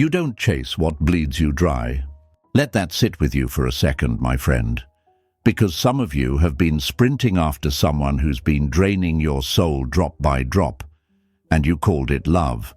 You don't chase what bleeds you dry. Let that sit with you for a second, my friend. Because some of you have been sprinting after someone who's been draining your soul drop by drop, and you called it love.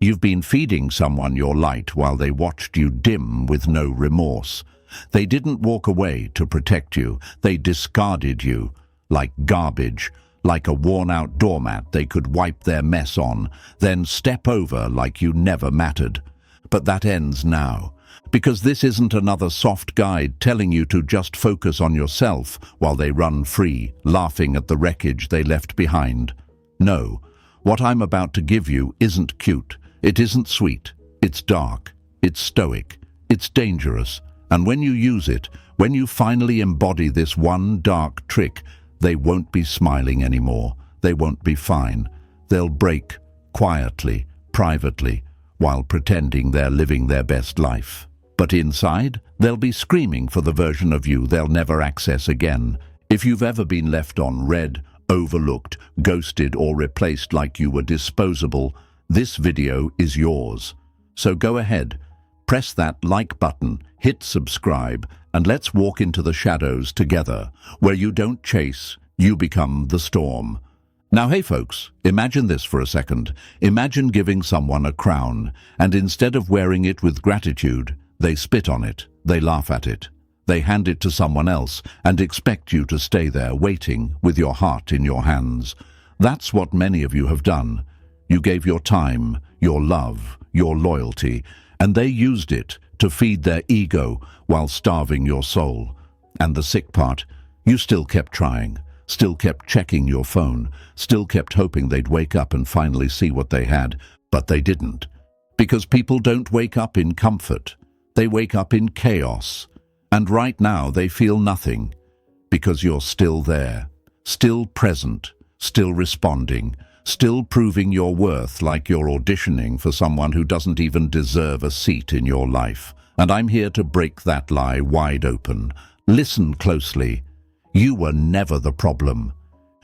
You've been feeding someone your light while they watched you dim with no remorse. They didn't walk away to protect you. They discarded you like garbage, like a worn-out doormat they could wipe their mess on, then step over like you never mattered. But that ends now, because this isn't another soft guide telling you to just focus on yourself while they run free, laughing at the wreckage they left behind. No, what I'm about to give you isn't cute. It isn't sweet. It's dark. It's stoic. It's dangerous. And when you use it, when you finally embody this one dark trick, they won't be smiling anymore. They won't be fine. They'll break quietly, privately, while pretending they're living their best life. But inside, they'll be screaming for the version of you they'll never access again. If you've ever been left on red, overlooked, ghosted, or replaced like you were disposable, this video is yours. So go ahead, press that like button, hit subscribe, and let's walk into the shadows together, where you don't chase, you become the storm. Now, hey folks, imagine this for a second. Imagine giving someone a crown, and instead of wearing it with gratitude, they spit on it, they laugh at it. They hand it to someone else and expect you to stay there waiting with your heart in your hands. That's what many of you have done. You gave your time, your love, your loyalty, and they used it to feed their ego while starving your soul. And the sick part, you still kept trying, still kept checking your phone, still kept hoping they'd wake up and finally see what they had, but they didn't. Because people don't wake up in comfort. They wake up in chaos. And right now they feel nothing, because you're still there, still present, still responding, still proving your worth like you're auditioning for someone who doesn't even deserve a seat in your life. And I'm here to break that lie wide open. Listen closely. You were never the problem.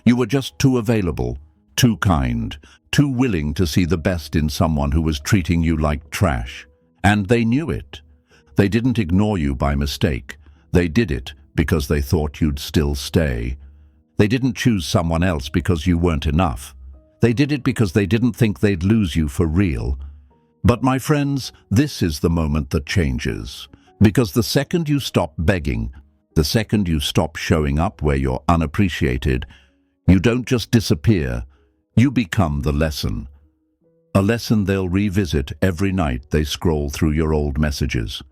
You were just too available, too kind, too willing to see the best in someone who was treating you like trash. And they knew it. They didn't ignore you by mistake. They did it because they thought you'd still stay. They didn't choose someone else because you weren't enough. They did it because they didn't think they'd lose you for real. But my friends, this is the moment that changes. Because the second you stop begging, the second you stop showing up where you're unappreciated, you don't just disappear, you become the lesson. A lesson they'll revisit every night they scroll through your old messages.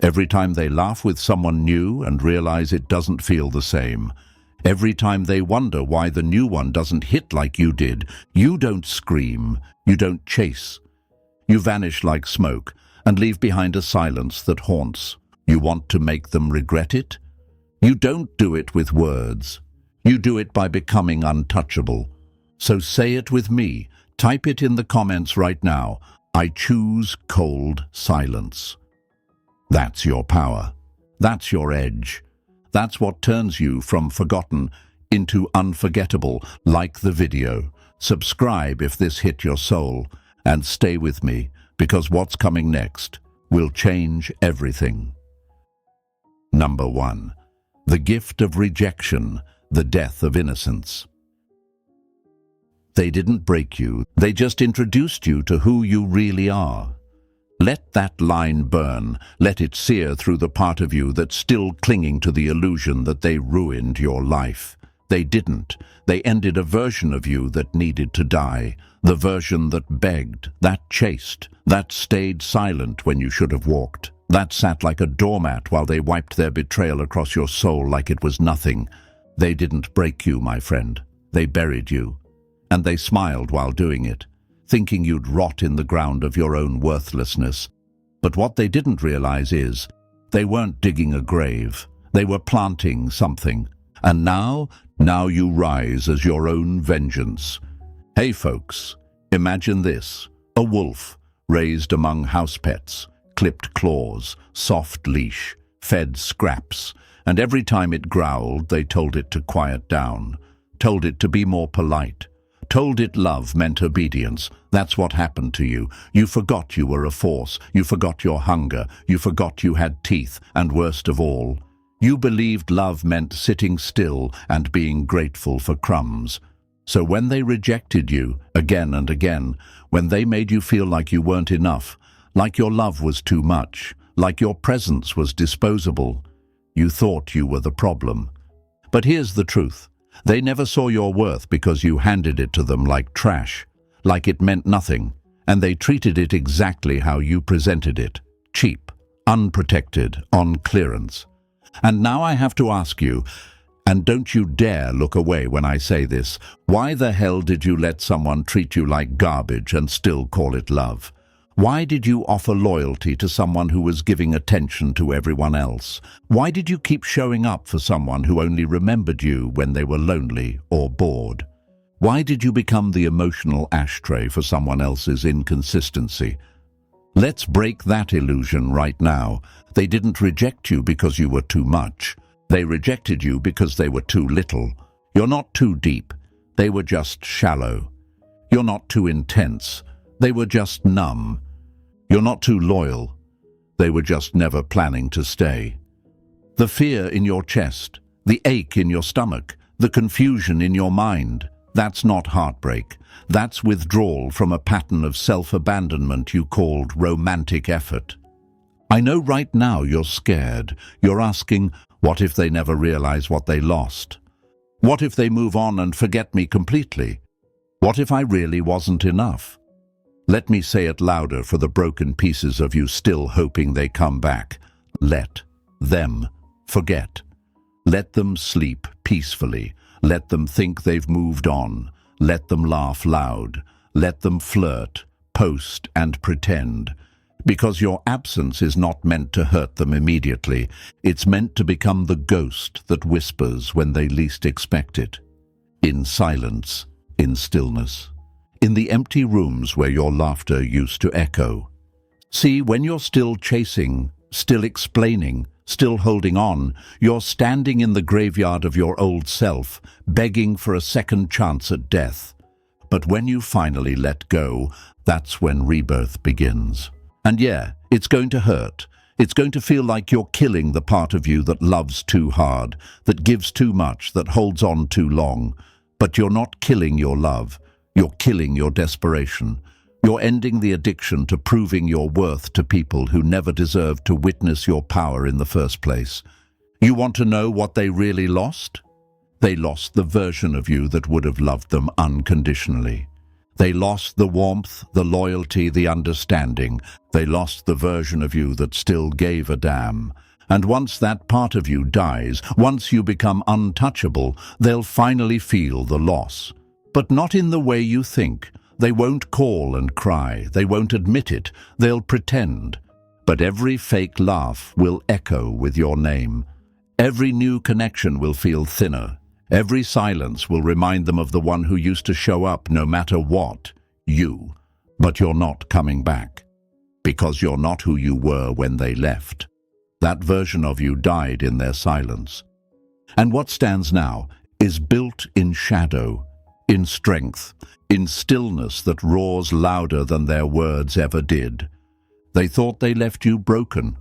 Every time they laugh with someone new and realize it doesn't feel the same. Every time they wonder why the new one doesn't hit like you did. You don't scream, you don't chase. You vanish like smoke and leave behind a silence that haunts. You want to make them regret it? You don't do it with words. You do it by becoming untouchable. So say it with me. Type it in the comments right now. I choose cold silence. That's your power. That's your edge. That's what turns you from forgotten into unforgettable, like the video. Subscribe if this hit your soul, and stay with me, because what's coming next will change everything. Number 1. The gift of rejection, the death of innocence. They didn't break you, they just introduced you to who you really are. Let that line burn, let it sear through the part of you that's still clinging to the illusion that they ruined your life. They didn't. They ended a version of you that needed to die, the version that begged, that chased, that stayed silent when you should have walked, that sat like a doormat while they wiped their betrayal across your soul like it was nothing. They didn't break you, my friend. They buried you. And they smiled while doing it, thinking you'd rot in the ground of your own worthlessness. But what they didn't realize is, they weren't digging a grave. They were planting something. And now you rise as your own vengeance. Hey folks, imagine this. A wolf, raised among house pets, clipped claws, soft leash, fed scraps, and every time it growled, they told it to quiet down, told it to be more polite, told it love meant obedience. That's what happened to you. You forgot you were a force. You forgot your hunger. You forgot you had teeth. And worst of all, you believed love meant sitting still and being grateful for crumbs. So when they rejected you again and again, when they made you feel like you weren't enough, like your love was too much, like your presence was disposable, you thought you were the problem. But here's the truth. They never saw your worth because you handed it to them like trash, like it meant nothing, and they treated it exactly how you presented it: cheap, unprotected, on clearance. And now I have to ask you, and don't you dare look away when I say this, why the hell did you let someone treat you like garbage and still call it love? Why did you offer loyalty to someone who was giving attention to everyone else? Why did you keep showing up for someone who only remembered you when they were lonely or bored? Why did you become the emotional ashtray for someone else's inconsistency? Let's break that illusion right now. They didn't reject you because you were too much. They rejected you because they were too little. You're not too deep. They were just shallow. You're not too intense. They were just numb. You're not too loyal. They were just never planning to stay. The fear in your chest, the ache in your stomach, the confusion in your mind, that's not heartbreak. That's withdrawal from a pattern of self-abandonment you called romantic effort. I know right now you're scared. You're asking, what if they never realize what they lost? What if they move on and forget me completely? What if I really wasn't enough? Let me say it louder for the broken pieces of you still hoping they come back. Let them forget. Let them sleep peacefully. Let them think they've moved on. Let them laugh loud. Let them flirt, post, and pretend. Because your absence is not meant to hurt them immediately. It's meant to become the ghost that whispers when they least expect it. In silence, in stillness. In the empty rooms where your laughter used to echo. See, when you're still chasing, still explaining, still holding on, you're standing in the graveyard of your old self, begging for a second chance at death. But when you finally let go, that's when rebirth begins. And yeah, it's going to hurt. It's going to feel like you're killing the part of you that loves too hard, that gives too much, that holds on too long. But you're not killing your love. You're killing your desperation. You're ending the addiction to proving your worth to people who never deserved to witness your power in the first place. You want to know what they really lost? They lost the version of you that would have loved them unconditionally. They lost the warmth, the loyalty, the understanding. They lost the version of you that still gave a damn. And once that part of you dies, once you become untouchable, they'll finally feel the loss. But not in the way you think. They won't call and cry. They won't admit it. They'll pretend. But every fake laugh will echo with your name. Every new connection will feel thinner. Every silence will remind them of the one who used to show up no matter what, you. But you're not coming back. Because you're not who you were when they left. That version of you died in their silence. And what stands now is built in shadow, in strength, in stillness that roars louder than their words ever did. They thought they left you broken,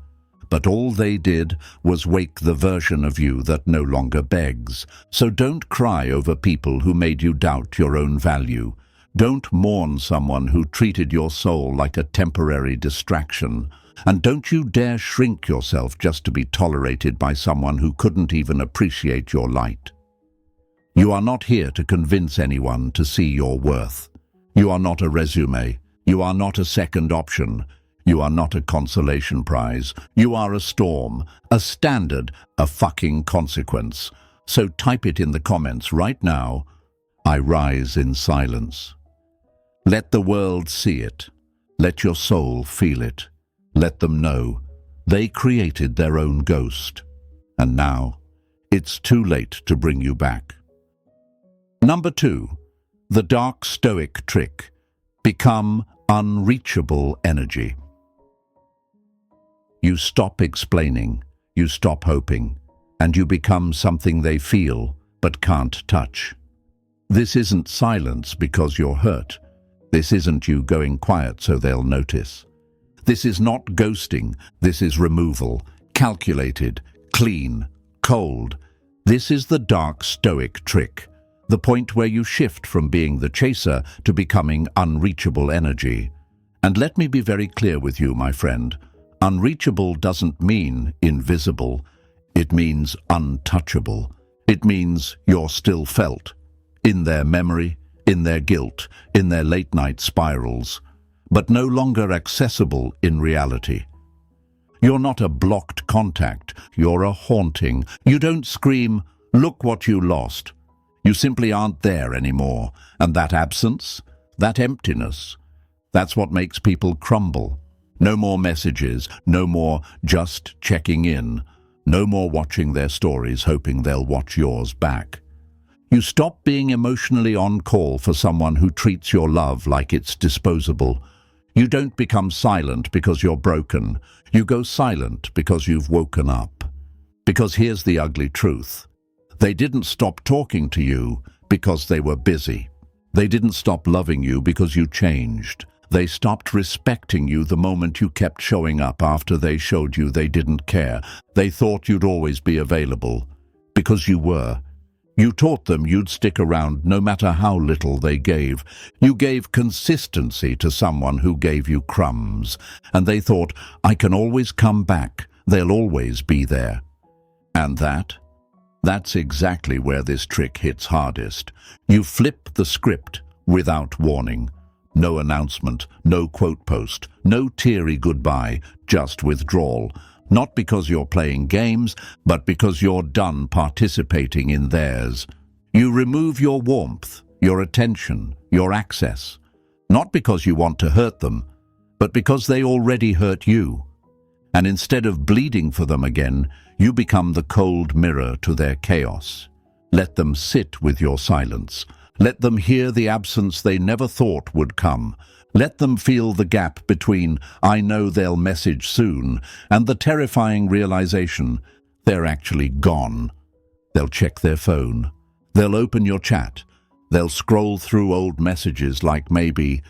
but all they did was wake the version of you that no longer begs. So don't cry over people who made you doubt your own value. Don't mourn someone who treated your soul like a temporary distraction. And don't you dare shrink yourself just to be tolerated by someone who couldn't even appreciate your light. You are not here to convince anyone to see your worth. You are not a resume. You are not a second option. You are not a consolation prize. You are a storm, a standard, a fucking consequence. So type it in the comments right now. I rise in silence. Let the world see it. Let your soul feel it. Let them know they created their own ghost. And now, it's too late to bring you back. Number 2, the Dark Stoic trick. Become unreachable energy. You stop explaining, you stop hoping, and you become something they feel but can't touch. This isn't silence because you're hurt. This isn't you going quiet so they'll notice. This is not ghosting, this is removal, calculated, clean, cold. This is the Dark Stoic trick, the point where you shift from being the chaser to becoming unreachable energy. And let me be very clear with you, my friend. Unreachable doesn't mean invisible. It means untouchable. It means you're still felt. In their memory, in their guilt, in their late-night spirals, but no longer accessible in reality. You're not a blocked contact, you're a haunting. You don't scream, "Look what you lost." You simply aren't there anymore. And that absence, that emptiness, that's what makes people crumble. No more messages, no more just checking in, no more watching their stories hoping they'll watch yours back. You stop being emotionally on call for someone who treats your love like it's disposable. You don't become silent because you're broken. You go silent because you've woken up. Because here's the ugly truth. They didn't stop talking to you because they were busy. They didn't stop loving you because you changed. They stopped respecting you the moment you kept showing up after they showed you they didn't care. They thought you'd always be available. Because you were. You taught them you'd stick around no matter how little they gave. You gave consistency to someone who gave you crumbs. And they thought, I can always come back. They'll always be there. And that's exactly where this trick hits hardest. You flip the script without warning. No announcement, no quote post, no teary goodbye, just withdrawal. Not because you're playing games, but because you're done participating in theirs. You remove your warmth, your attention, your access. Not because you want to hurt them, but because they already hurt you. And instead of bleeding for them again, you become the cold mirror to their chaos. Let them sit with your silence. Let them hear the absence they never thought would come. Let them feel the gap between "I know they'll message soon" and the terrifying realization they're actually gone. They'll check their phone. They'll open your chat. They'll scroll through old messages like maybe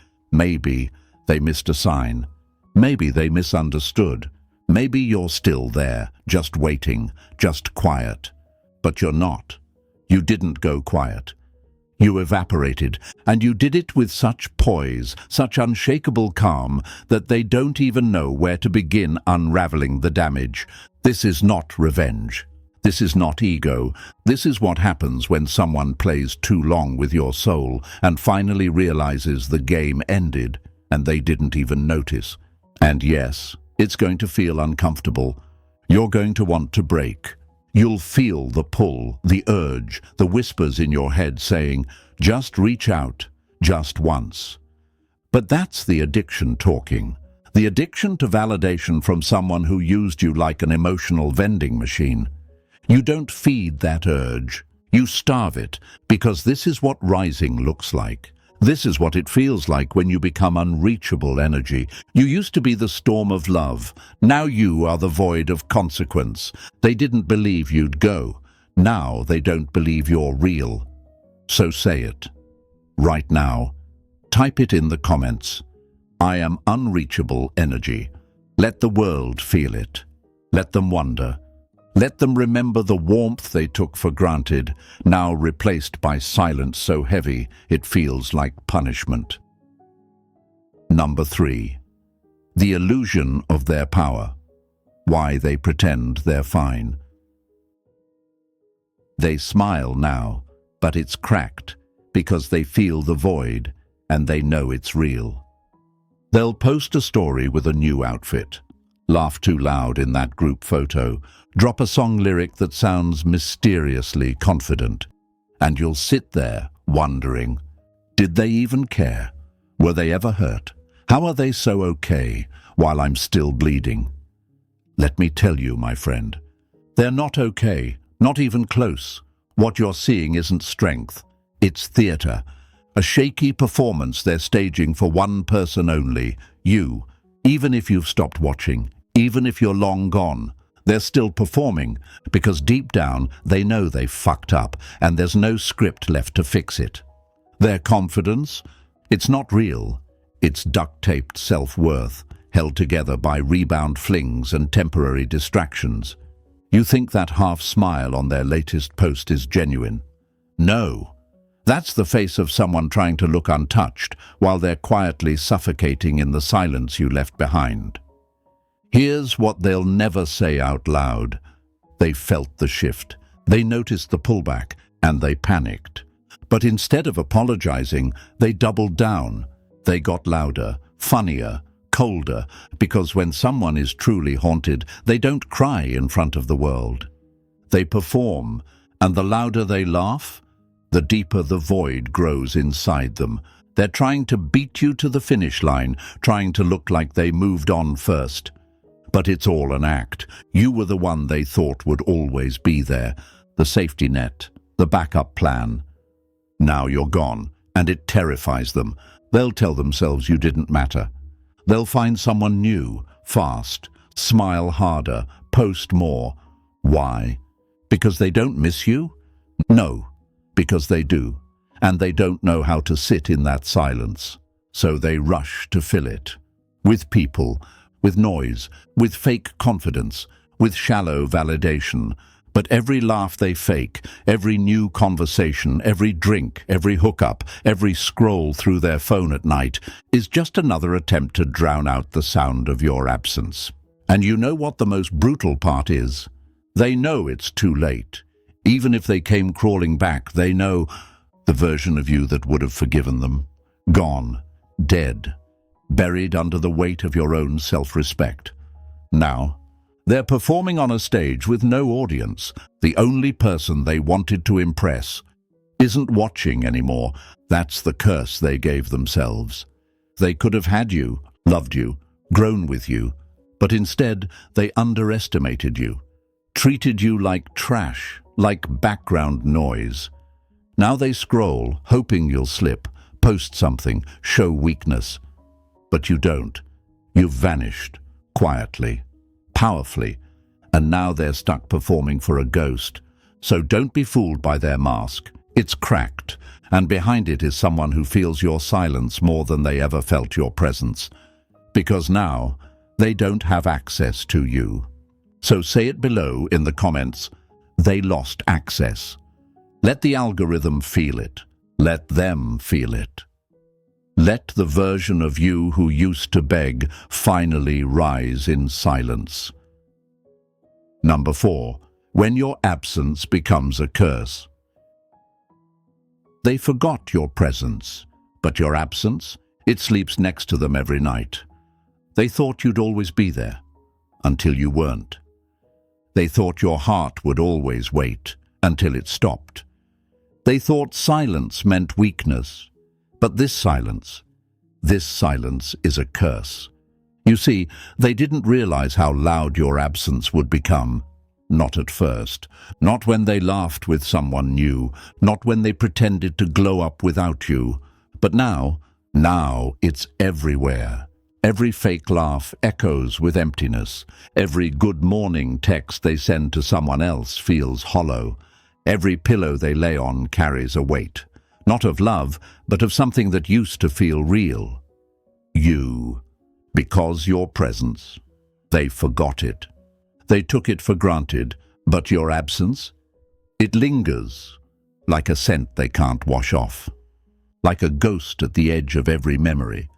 they missed a sign. Maybe they misunderstood. Maybe you're still there, just waiting, just quiet. But you're not. You didn't go quiet. You evaporated, and you did it with such poise, such unshakable calm, that they don't even know where to begin unraveling the damage. This is not revenge. This is not ego. This is what happens when someone plays too long with your soul and finally realizes the game ended, and they didn't even notice. And yes, it's going to feel uncomfortable. You're going to want to break. You'll feel the pull, the urge, the whispers in your head saying, just reach out, just once. But that's the addiction talking. The addiction to validation from someone who used you like an emotional vending machine. You don't feed that urge. You starve it, because this is what rising looks like. This is what it feels like when you become unreachable energy. You used to be the storm of love. Now you are the void of consequence. They didn't believe you'd go. Now they don't believe you're real. So say it. Right now. Type it in the comments. I am unreachable energy. Let the world feel it. Let them wonder. Let them remember the warmth they took for granted, now replaced by silence so heavy it feels like punishment. Number 3. The illusion of their power. Why they pretend they're fine. They smile now, but it's cracked, because they feel the void, and they know it's real. They'll post a story with a new outfit. Laugh too loud in that group photo, drop a song lyric that sounds mysteriously confident, and you'll sit there wondering, did they even care? Were they ever hurt? How are they so okay while I'm still bleeding? Let me tell you, my friend, they're not okay, not even close. What you're seeing isn't strength, it's theater. A shaky performance they're staging for one person only, you. Even if you've stopped watching, even if you're long gone, they're still performing, because deep down they know they've fucked up and there's no script left to fix it. Their confidence, It's not real. It's duct-taped self-worth, held together by rebound flings and temporary distractions. You think that half smile on their latest post is genuine. No. That's the face of someone trying to look untouched while they're quietly suffocating in the silence you left behind. Here's what they'll never say out loud. They felt the shift. They noticed the pullback, and they panicked. But instead of apologizing, they doubled down. They got louder, funnier, colder, because when someone is truly haunted, they don't cry in front of the world. They perform, and the louder they laugh, the deeper the void grows inside them. They're trying to beat you to the finish line, trying to look like they moved on first. But it's all an act. You were the one they thought would always be there, the safety net, the backup plan. Now you're gone, and it terrifies them. They'll tell themselves you didn't matter. They'll find someone new, fast, smile harder, post more. Why? Because they don't miss you? No, because they do, and they don't know how to sit in that silence. So they rush to fill it. With people, with noise, with fake confidence, with shallow validation. But every laugh they fake, every new conversation, every drink, every hookup, every scroll through their phone at night is just another attempt to drown out the sound of your absence. And you know what the most brutal part is? They know it's too late. Even if they came crawling back, they know the version of you that would have forgiven them. Gone, dead, buried under the weight of your own self-respect. Now, they're performing on a stage with no audience. The only person they wanted to impress isn't watching anymore. That's the curse they gave themselves. They could have had you, loved you, grown with you, but instead they underestimated you, treated you like trash, like background noise. Now they scroll, hoping you'll slip, post something, show weakness. But you don't. You've vanished, quietly, powerfully, and now they're stuck performing for a ghost. So don't be fooled by their mask. It's cracked, and behind it is someone who feels your silence more than they ever felt your presence. Because now, they don't have access to you. So say it below in the comments. They lost access. Let the algorithm feel it. Let them feel it. Let the version of you who used to beg finally rise in silence. Number 4. When your absence becomes a curse. They forgot your presence, but your absence, it sleeps next to them every night. They thought you'd always be there, until you weren't. They thought your heart would always wait, until it stopped. They thought silence meant weakness, but this silence is a curse. You see, they didn't realize how loud your absence would become. Not at first. Not when they laughed with someone new. Not when they pretended to glow up without you. But now it's everywhere. Every fake laugh echoes with emptiness. Every good morning text they send to someone else feels hollow. Every pillow they lay on carries a weight. Not of love, but of something that used to feel real. You. Because your presence. They forgot it. They took it for granted, but your absence? It lingers, like a scent they can't wash off. Like a ghost at the edge of every memory.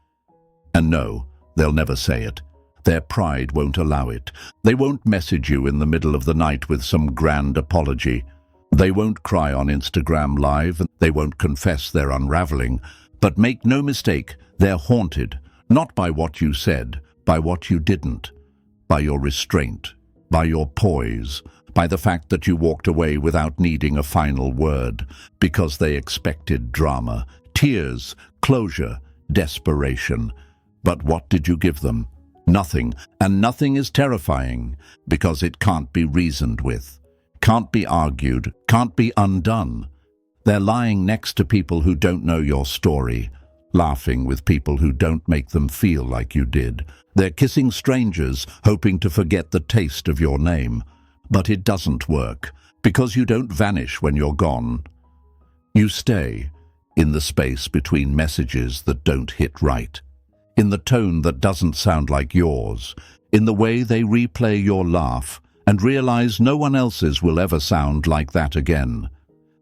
And no, they'll never say it. Their pride won't allow it. They won't message you in the middle of the night with some grand apology. They won't cry on Instagram Live. They won't confess their unraveling. But make no mistake, they're haunted, not by what you said, by what you didn't, by your restraint, by your poise, by the fact that you walked away without needing a final word, because they expected drama, tears, closure, desperation. But what did you give them? Nothing, and nothing is terrifying, because it can't be reasoned with, can't be argued, can't be undone. They're lying next to people who don't know your story, laughing with people who don't make them feel like you did. They're kissing strangers, hoping to forget the taste of your name. But it doesn't work, because you don't vanish when you're gone. You stay, in the space between messages that don't hit right, in the tone that doesn't sound like yours, in the way they replay your laugh and realize no one else's will ever sound like that again.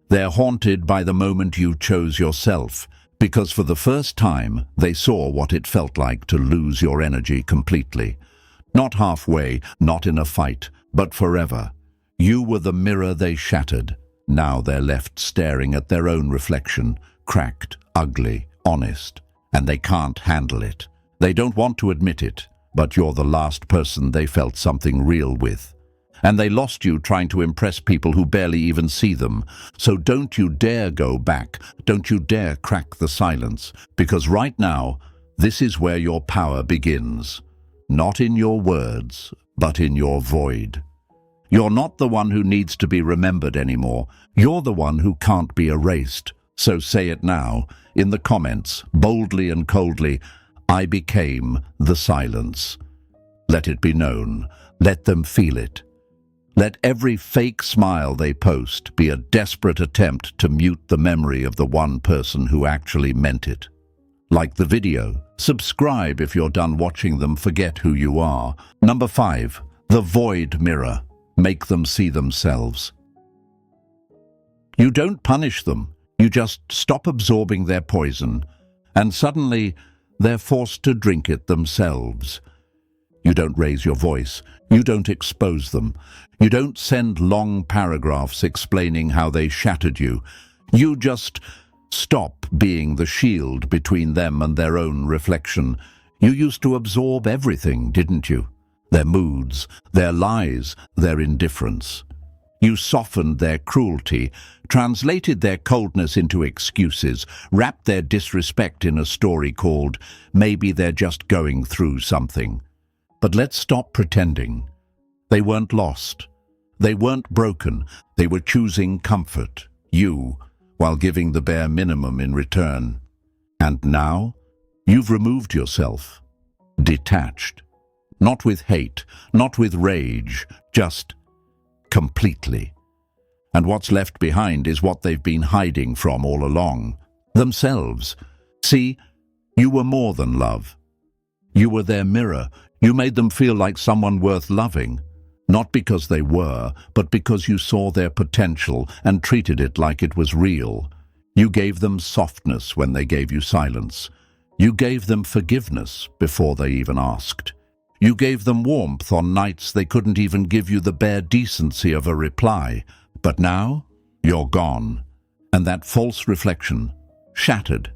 They're haunted by the moment you chose yourself, because for the first time they saw what it felt like to lose your energy completely. Not halfway, not in a fight, but forever. You were the mirror they shattered. Now they're left staring at their own reflection, cracked, ugly, honest, and they can't handle it. They don't want to admit it, but you're the last person they felt something real with. And they lost you trying to impress people who barely even see them. So don't you dare go back. Don't you dare crack the silence. Because right now, this is where your power begins. Not in your words, but in your void. You're not the one who needs to be remembered anymore. You're the one who can't be erased. So say it now, in the comments, boldly and coldly, I became the silence. Let it be known. Let them feel it. Let every fake smile they post be a desperate attempt to mute the memory of the one person who actually meant it. Like the video. Subscribe if you're done watching them forget who you are. Number 5. The void mirror. Make them see themselves. You don't punish them. You just stop absorbing their poison, and suddenly they're forced to drink it themselves. You don't raise your voice. You don't expose them. You don't send long paragraphs explaining how they shattered you. You just stop being the shield between them and their own reflection. You used to absorb everything, didn't you? Their moods, their lies, their indifference. You softened their cruelty, translated their coldness into excuses, wrapped their disrespect in a story called "Maybe they're just going through something." But let's stop pretending. They weren't lost. They weren't broken. They were choosing comfort, you, while giving the bare minimum in return. And now, you've removed yourself, detached. Not with hate, not with rage, just completely. And what's left behind is what they've been hiding from all along. Themselves. See, you were more than love. You were their mirror. You made them feel like someone worth loving. Not because they were, but because you saw their potential and treated it like it was real. You gave them softness when they gave you silence. You gave them forgiveness before they even asked. You gave them warmth on nights they couldn't even give you the bare decency of a reply. But now, you're gone. And that false reflection, shattered.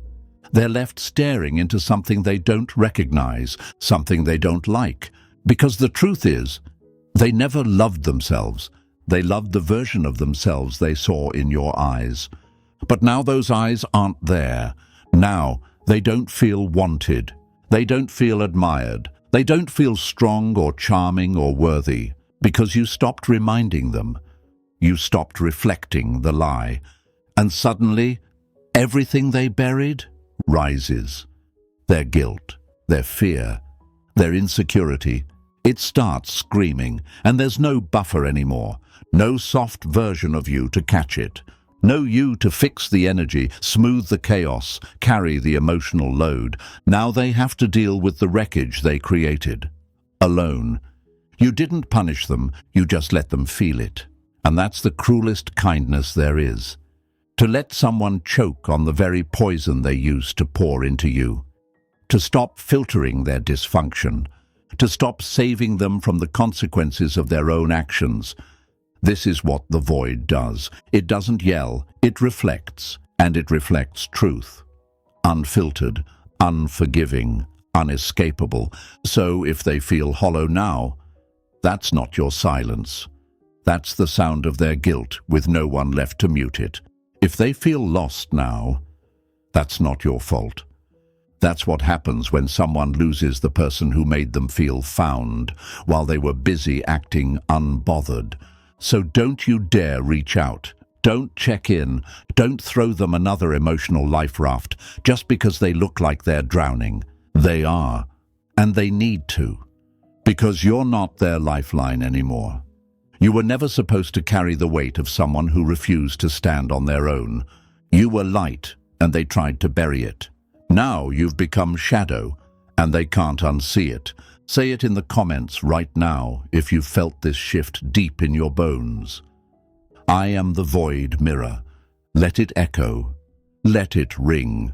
They're left staring into something they don't recognize, something they don't like. Because the truth is, they never loved themselves. They loved the version of themselves they saw in your eyes. But now those eyes aren't there. Now, they don't feel wanted. They don't feel admired. They don't feel strong or charming or worthy, because you stopped reminding them. You stopped reflecting the lie. And suddenly, everything they buried rises. Their guilt, their fear, their insecurity. It starts screaming, and there's no buffer anymore. No soft version of you to catch it. No you to fix the energy, smooth the chaos, carry the emotional load. Now they have to deal with the wreckage they created. Alone. You didn't punish them, you just let them feel it. And that's the cruelest kindness there is. To let someone choke on the very poison they used to pour into you. To stop filtering their dysfunction. To stop saving them from the consequences of their own actions. This is what the void does. It doesn't yell, it reflects, and it reflects truth. Unfiltered, unforgiving, unescapable. So if they feel hollow now, that's not your silence. That's the sound of their guilt with no one left to mute it. If they feel lost now, that's not your fault. That's what happens when someone loses the person who made them feel found, while they were busy acting unbothered. So don't you dare reach out. Don't check in. Don't throw them another emotional life raft just because they look like they're drowning. They are. And they need to. Because you're not their lifeline anymore. You were never supposed to carry the weight of someone who refused to stand on their own. You were light, and they tried to bury it. Now you've become shadow, and they can't unsee it. Say it in the comments right now if you've felt this shift deep in your bones. I am the void mirror. Let it echo. Let it ring.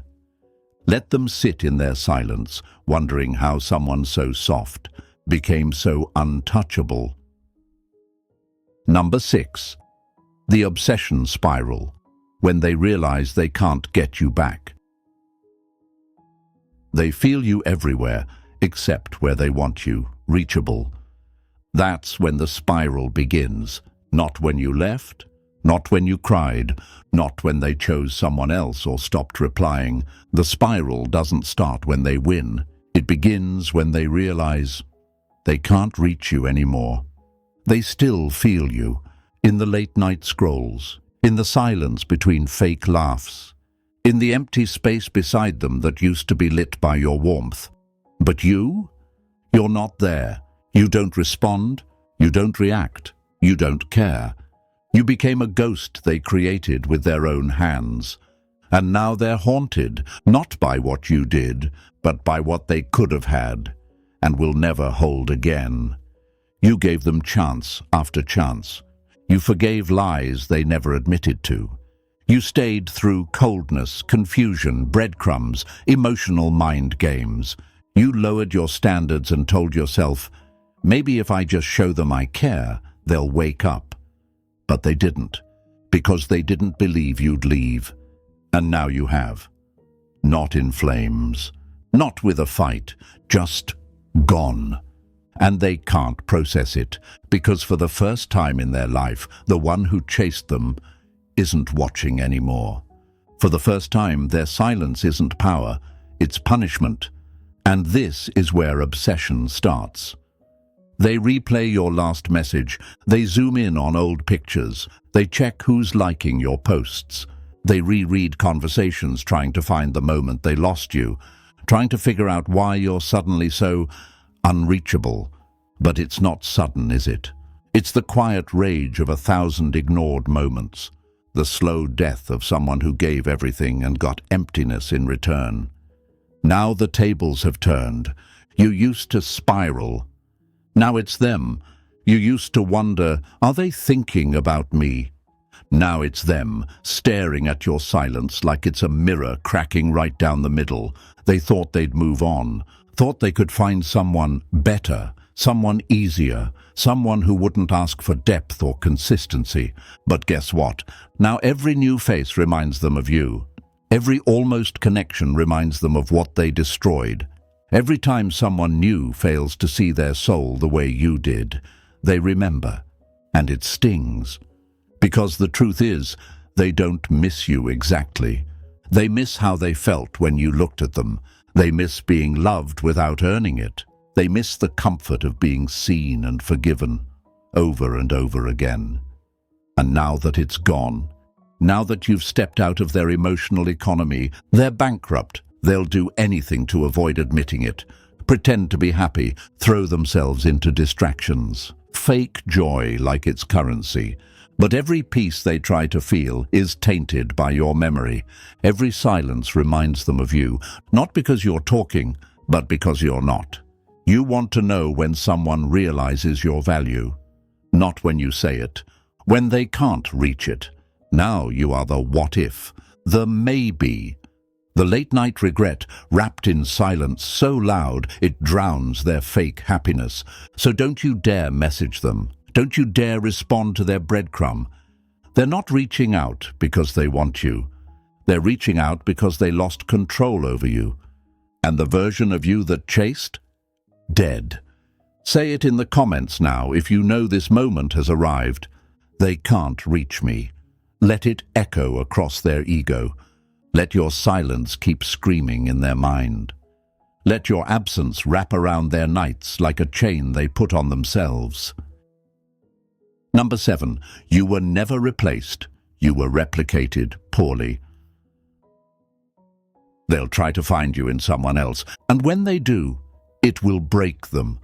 Let them sit in their silence, wondering how someone so soft became so untouchable. Number 6. The obsession spiral. When they realize they can't get you back. They feel you everywhere, except where they want you, reachable. That's when the spiral begins. Not when you left, not when you cried, not when they chose someone else or stopped replying. The spiral doesn't start when they win. It begins when they realize they can't reach you anymore. They still feel you, in the late-night scrolls, in the silence between fake laughs, in the empty space beside them that used to be lit by your warmth. But you're not there. You don't respond, you don't react, you don't care. You became a ghost they created with their own hands. And now they're haunted, not by what you did, but by what they could have had, and will never hold again. You gave them chance after chance. You forgave lies they never admitted to. You stayed through coldness, confusion, breadcrumbs, emotional mind games. You lowered your standards and told yourself, maybe if I just show them I care, they'll wake up. But they didn't, because they didn't believe you'd leave. And now you have. Not in flames, not with a fight, just gone. And they can't process it, because for the first time in their life, the one who chased them isn't watching anymore. For the first time, their silence isn't power, it's punishment. And this is where obsession starts. They replay your last message, they zoom in on old pictures, they check who's liking your posts. They reread conversations trying to find the moment they lost you, trying to figure out why you're suddenly so unreachable. But it's not sudden, is it? It's the quiet rage of 1,000 ignored moments, the slow death of someone who gave everything and got emptiness in return. Now the tables have turned. You used to spiral. Now it's them. You used to wonder, are they thinking about me? Now it's them, staring at your silence like it's a mirror cracking right down the middle. They thought they'd move on, thought they could find someone better, someone easier, someone who wouldn't ask for depth or consistency. But guess what? Now every new face reminds them of you. Every almost connection reminds them of what they destroyed. Every time someone new fails to see their soul the way you did, they remember, and it stings. Because the truth is, they don't miss you exactly. They miss how they felt when you looked at them. They miss being loved without earning it. They miss the comfort of being seen and forgiven, over and over again. And now that it's gone, now that you've stepped out of their emotional economy, they're bankrupt. They'll do anything to avoid admitting it, pretend to be happy, throw themselves into distractions, fake joy like it's currency. But every peace they try to feel is tainted by your memory. Every silence reminds them of you, not because you're talking, but because you're not. You want to know when someone realizes your value, not when you say it, when they can't reach it. Now you are the what if, the maybe. The late-night regret, wrapped in silence so loud it drowns their fake happiness. So don't you dare message them. Don't you dare respond to their breadcrumb. They're not reaching out because they want you. They're reaching out because they lost control over you. And the version of you that chased? Dead. Say it in the comments now if you know this moment has arrived. They can't reach me. Let it echo across their ego. Let your silence keep screaming in their mind. Let your absence wrap around their nights like a chain they put on themselves. Number 7, you were never replaced. You were replicated poorly. They'll try to find you in someone else, and when they do, it will break them.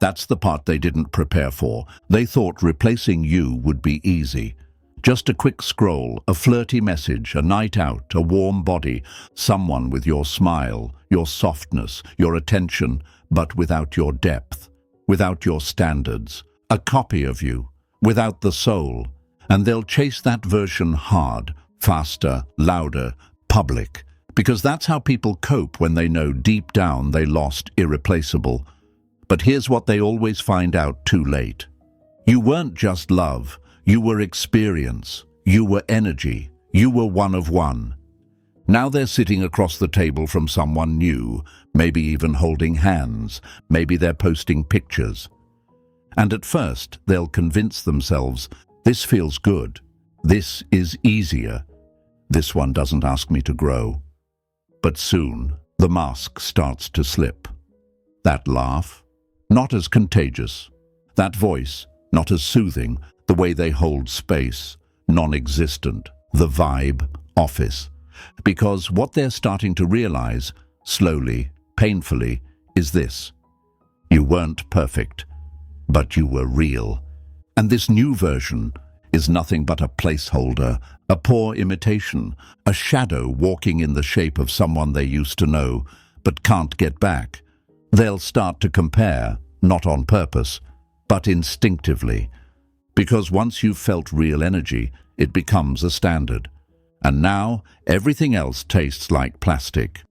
That's the part they didn't prepare for. They thought replacing you would be easy. Just a quick scroll, a flirty message, a night out, a warm body, someone with your smile, your softness, your attention, but without your depth, without your standards, a copy of you, without the soul. And they'll chase that version hard, faster, louder, public, because that's how people cope when they know deep down they lost irreplaceable. But here's what they always find out too late. You weren't just love, you were experience, you were energy, you were one of one. Now they're sitting across the table from someone new, maybe even holding hands, maybe they're posting pictures. And at first, they'll convince themselves, this feels good, this is easier, this one doesn't ask me to grow. But soon, the mask starts to slip. That laugh, not as contagious. That voice, not as soothing, the way they hold space, non-existent. The vibe, office. Because what they're starting to realize, slowly, painfully, is this. You weren't perfect, but you were real. And this new version is nothing but a placeholder, a poor imitation, a shadow walking in the shape of someone they used to know, but can't get back. They'll start to compare, not on purpose, but instinctively. Because once you've felt real energy, it becomes a standard. And now, everything else tastes like plastic.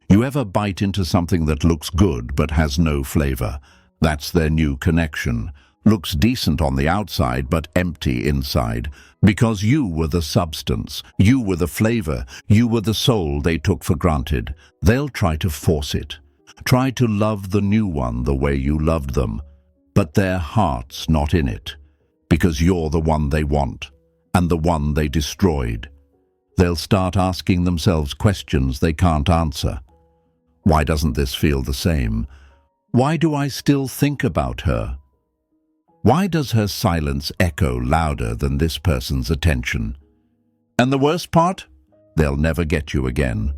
You ever bite into something that looks good but has no flavor? That's their new connection. Looks decent on the outside but empty inside. Because you were the substance, you were the flavor, you were the soul they took for granted. They'll try to force it. Try to love the new one the way you loved them. But their heart's not in it. Because you're the one they want, and the one they destroyed. They'll start asking themselves questions they can't answer. Why doesn't this feel the same? Why do I still think about her? Why does her silence echo louder than this person's attention? And the worst part? They'll never get you again.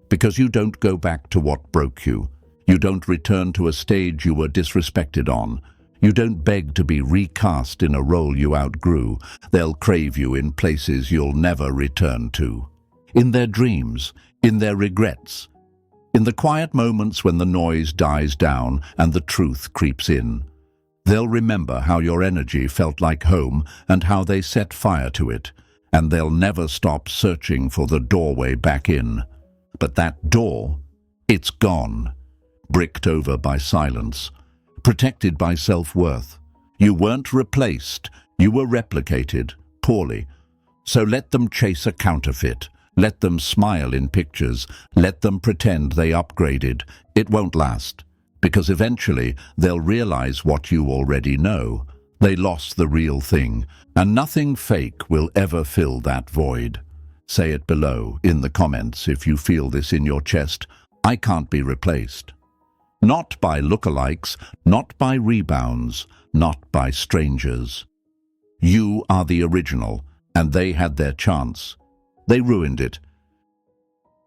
Because you don't go back to what broke you. You don't return to a stage you were disrespected on. You don't beg to be recast in a role you outgrew. They'll crave you in places you'll never return to. In their dreams, in their regrets, in the quiet moments when the noise dies down and the truth creeps in. They'll remember how your energy felt like home and how they set fire to it, and they'll never stop searching for the doorway back in. But that door, it's gone, bricked over by silence, protected by self-worth. You weren't replaced, you were replicated, poorly. So let them chase a counterfeit. Let them smile in pictures. Let them pretend they upgraded. It won't last. Because eventually they'll realize what you already know. They lost the real thing, and nothing fake will ever fill that void. Say it below, in the comments, if you feel this in your chest. I can't be replaced. Not by lookalikes, not by rebounds, not by strangers. You are the original, and they had their chance. They ruined it.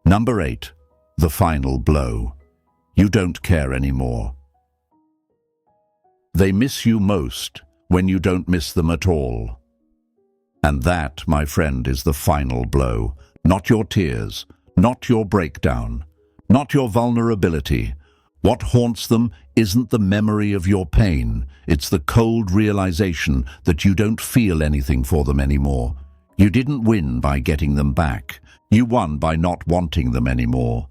Number 8. The final blow. You don't care anymore. They miss you most when you don't miss them at all. And that, my friend, is the final blow. Not your tears, not your breakdown, not your vulnerability. What haunts them isn't the memory of your pain. It's the cold realization that you don't feel anything for them anymore. You didn't win by getting them back. You won by not wanting them anymore.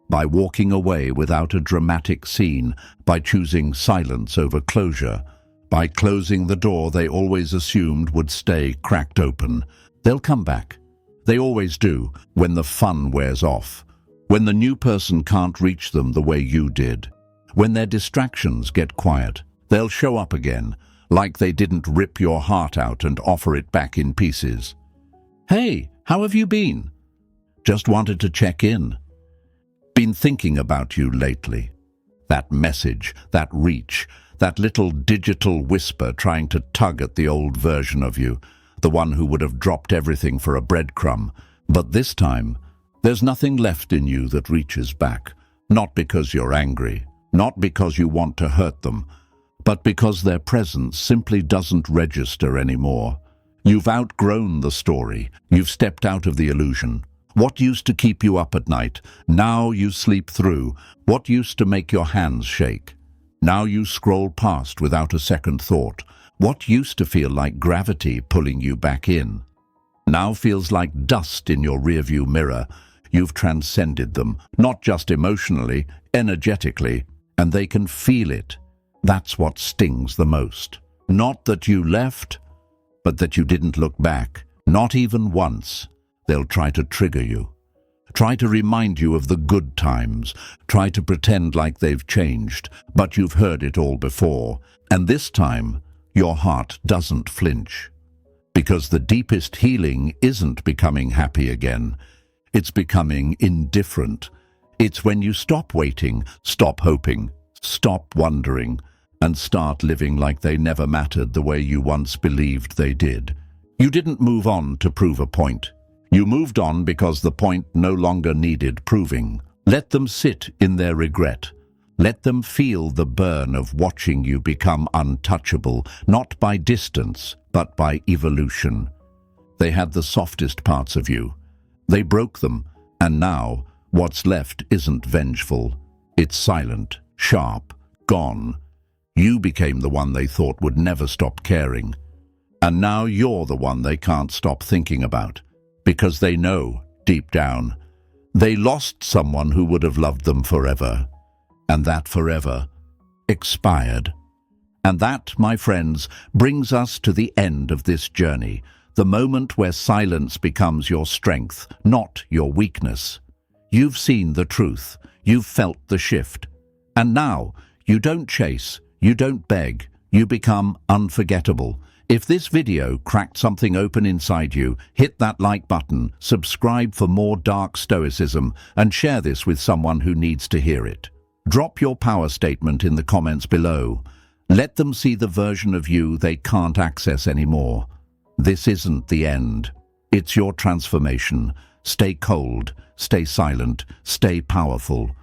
By walking away without a dramatic scene, by choosing silence over closure, by closing the door they always assumed would stay cracked open. They'll come back. They always do, when the fun wears off, when the new person can't reach them the way you did, when their distractions get quiet. They'll show up again, like they didn't rip your heart out and offer it back in pieces. Hey, how have you been? Just wanted to check in. Been thinking about you lately. That message, that reach, that little digital whisper trying to tug at the old version of you, the one who would have dropped everything for a breadcrumb. But this time, there's nothing left in you that reaches back. Not because you're angry, not because you want to hurt them, but because their presence simply doesn't register anymore. You've outgrown the story. You've stepped out of the illusion. What used to keep you up at night, now you sleep through. What used to make your hands shake, now you scroll past without a second thought. What used to feel like gravity pulling you back in, now feels like dust in your rearview mirror. You've transcended them, not just emotionally, energetically, and they can feel it. That's what stings the most. Not that you left, but that you didn't look back, not even once. They'll try to trigger you, try to remind you of the good times, try to pretend like they've changed, but you've heard it all before. And this time, your heart doesn't flinch. Because the deepest healing isn't becoming happy again. It's becoming indifferent. It's when you stop waiting, stop hoping, stop wondering, and start living like they never mattered the way you once believed they did. You didn't move on to prove a point. You moved on because the point no longer needed proving. Let them sit in their regret. Let them feel the burn of watching you become untouchable, not by distance, but by evolution. They had the softest parts of you. They broke them, and now what's left isn't vengeful. It's silent, sharp, gone. You became the one they thought would never stop caring. And now you're the one they can't stop thinking about, because they know, deep down, they lost someone who would have loved them forever. And that forever expired. And that, my friends, brings us to the end of this journey, the moment where silence becomes your strength, not your weakness. You've seen the truth, you've felt the shift. And now, you don't chase, you don't beg, you become unforgettable. If this video cracked something open inside you, hit that like button, subscribe for more Dark Stoicism, and share this with someone who needs to hear it. Drop your power statement in the comments below. Let them see the version of you they can't access anymore. This isn't the end. It's your transformation. Stay cold, stay silent, stay powerful.